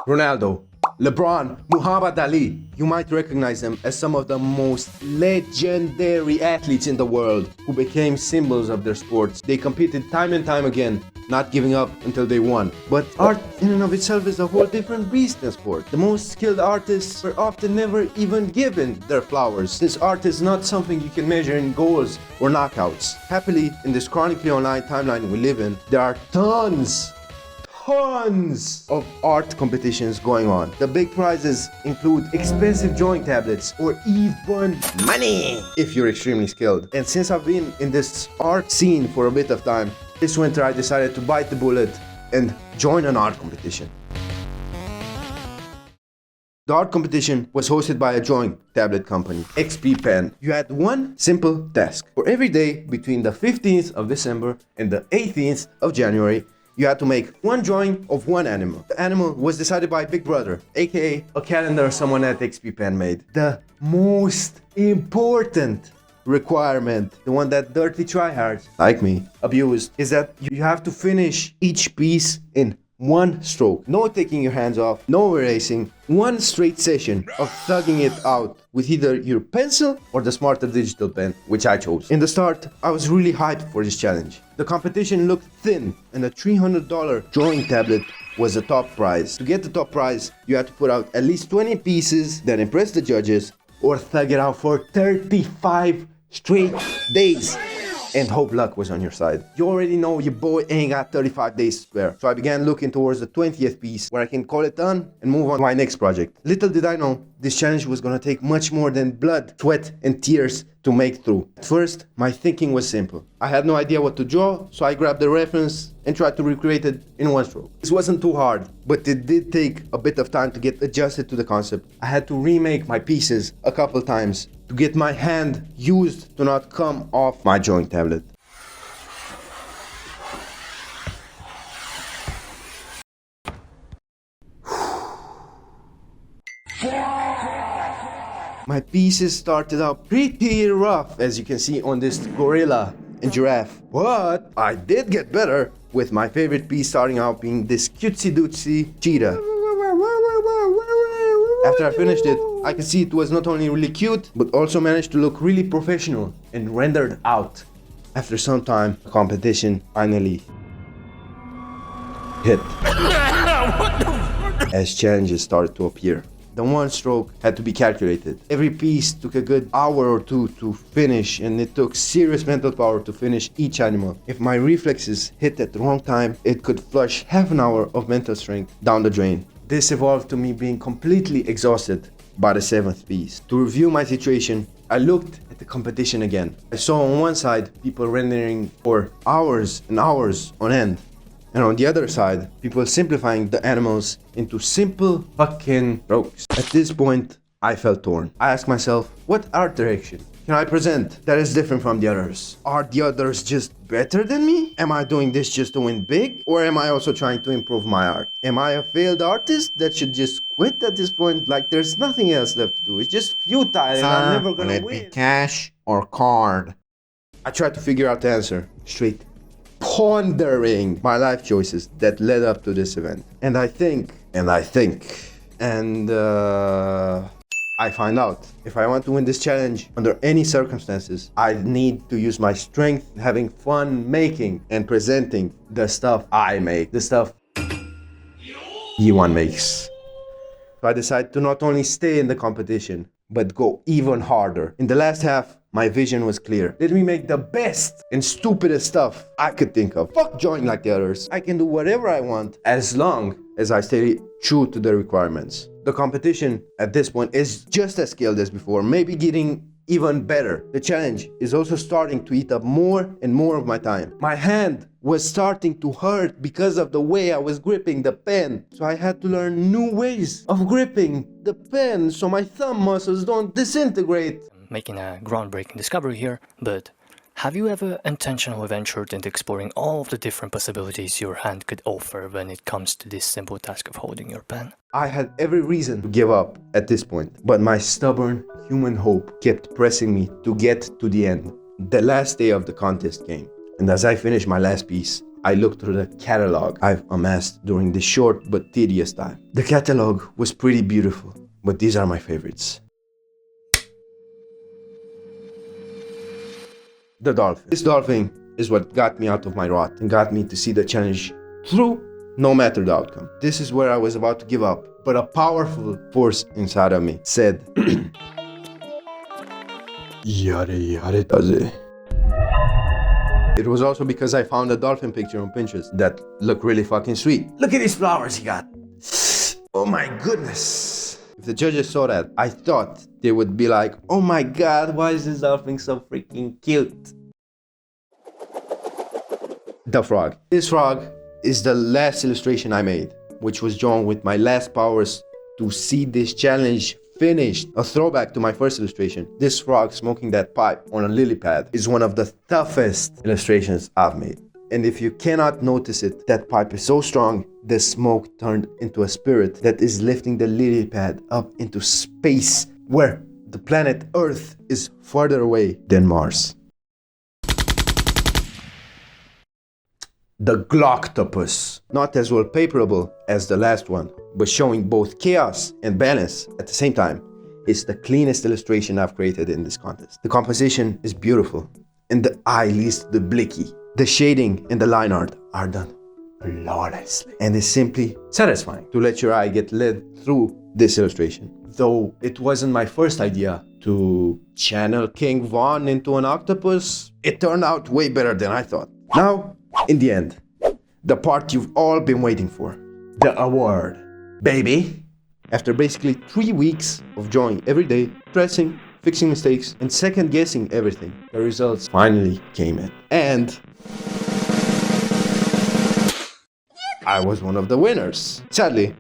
Ronaldo, LeBron, Muhammad Ali. You might recognize them as some of the most legendary athletes in the world who became symbols of their sports. They competed time and time again, not giving up until they won. But art in and of itself is a whole different beast than sport. The most skilled artists were often never even given their flowers, since art is not something you can measure in goals or knockouts. Happily, in this chronically online timeline we live in, there are tons of art competitions going on. The big prizes include expensive drawing tablets or even money if you're extremely skilled. And since I've been in this art scene for a bit of time, this winter I decided to bite the bullet and join an art competition. The art competition was hosted by a drawing tablet company, XP Pen. You had one simple task. For every day between the 15th of December and the 18th of January, you had to make one drawing of one animal. The animal was decided by Big Brother, aka a calendar someone at XP Pen made. The most important requirement, the one that dirty tryhards like me abused, is that you have to finish each piece in one stroke. No taking your hands off, no erasing. One straight session of thugging it out with either your pencil or the smarter digital pen, which I chose. In the start, I was really hyped for this challenge. The competition looked thin and a $300 drawing tablet was the top prize. To get the top prize, you had to put out at least 20 pieces that impress the judges or thug it out for 35 straight days. And hope luck was on your side. You already know your boy ain't got 35 days to spare. So I began looking towards the 20th piece where I can call it done and move on to my next project. Little did I know, this challenge was gonna take much more than blood, sweat, and tears to make through. At first, my thinking was simple. I had no idea what to draw, so I grabbed the reference and tried to recreate it in one stroke. This wasn't too hard, but it did take a bit of time to get adjusted to the concept. I had to remake my pieces a couple times to get my hand used to not come off my drawing tablet. My pieces started out pretty rough, as you can see on this gorilla and giraffe. But I did get better, with my favorite piece starting out being this cutesy-dootsy cheetah. After I finished it, I could see it was not only really cute, but also managed to look really professional and rendered out. After some time, the competition finally hit. As challenges started to appear. The one stroke had to be calculated. Every piece took a good hour or two to finish, and it took serious mental power to finish each animal. If my reflexes hit at the wrong time, it could flush half an hour of mental strength down the drain. This evolved to me being completely exhausted by the 7th piece. To review my situation, I looked at the competition again. I saw on one side people rendering for hours and hours on end. And on the other side, people simplifying the animals into simple fucking strokes. At this point, I felt torn. I asked myself, what art direction can I present that is different from the others? Are the others just better than me? Am I doing this just to win big? Or am I also trying to improve my art? Am I a failed artist that should just quit at this point? Like there's nothing else left to do. It's just futile and I'm never gonna win. Will it be cash or card? I tried to figure out the answer straight, pondering my life choices that led up to this event. And I find out if I want to win this challenge under any circumstances, I need to use my strength, having fun making and presenting the stuff I make, the stuff E1 makes. So I decided to not only stay in the competition, but go even harder. In the last half, my vision was clear. Let me make the best and stupidest stuff I could think of. Fuck drawing like the others. I can do whatever I want as long as I stay true to the requirements. The competition at this point is just as skilled as before, maybe getting even better. The challenge is also starting to eat up more and more of my time. My hand was starting to hurt because of the way I was gripping the pen. So I had to learn new ways of gripping the pen so my thumb muscles don't disintegrate. Making a groundbreaking discovery here, but have you ever intentionally ventured into exploring all of the different possibilities your hand could offer when it comes to this simple task of holding your pen? I had every reason to give up at this point, but my stubborn human hope kept pressing me to get to the end. The last day of the contest came, and as I finished my last piece, I looked through the catalog I've amassed during this short but tedious time. The catalog was pretty beautiful, but these are my favorites. The dolphin. This dolphin is what got me out of my rut and got me to see the challenge through no matter the outcome. This is where I was about to give up, but a powerful force inside of me said, Yare yare taze. It was also because I found a dolphin picture on Pinterest that looked really fucking sweet. Look at these flowers he got. Oh my goodness. If the judges saw that, I thought they would be like, oh my god, why is this dolphin so freaking cute? The frog. This frog is the last illustration I made, which was drawn with my last powers to see this challenge finished. A throwback to my first illustration. This frog smoking that pipe on a lily pad is one of the toughest illustrations I've made. And if you cannot notice it, that pipe is so strong, the smoke turned into a spirit that is lifting the lily pad up into space, where the planet Earth is farther away than Mars. The Gloctopus. Not as wallpaperable as the last one, but showing both chaos and balance at the same time, is the cleanest illustration I've created in this contest. The composition is beautiful, and the eye leads to the blicky. The shading and the line art are done flawlessly, and it's simply satisfying to let your eye get led through this illustration. Though it wasn't my first idea to channel King Von into an octopus, it turned out way better than I thought. Now, in the end, the part you've all been waiting for, the award, baby. After basically 3 weeks of drawing every day, dressing, fixing mistakes, and second guessing everything, the results finally came in. And I was one of the winners. Sadly,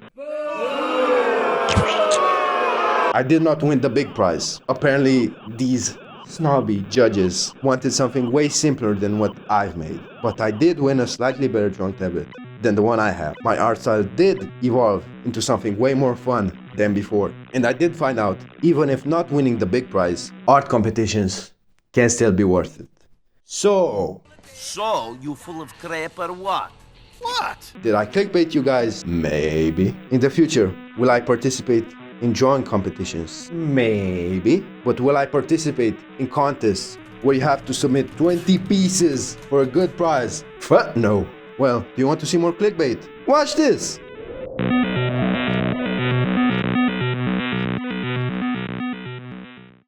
I did not win the big prize. Apparently, these snobby judges wanted something way simpler than what I've made. But I did win a slightly better drawing tablet than the one I have. My art style did evolve into something way more fun than before. And I did find out, even if not winning the big prize, art competitions can still be worth it. So, you full of crap or what? What? did I clickbait you guys? Maybe. In the future, will I participate in drawing competitions? Maybe. But will I participate in contests where you have to submit 20 pieces for a good prize? No. Well, do you want to see more clickbait? Watch this!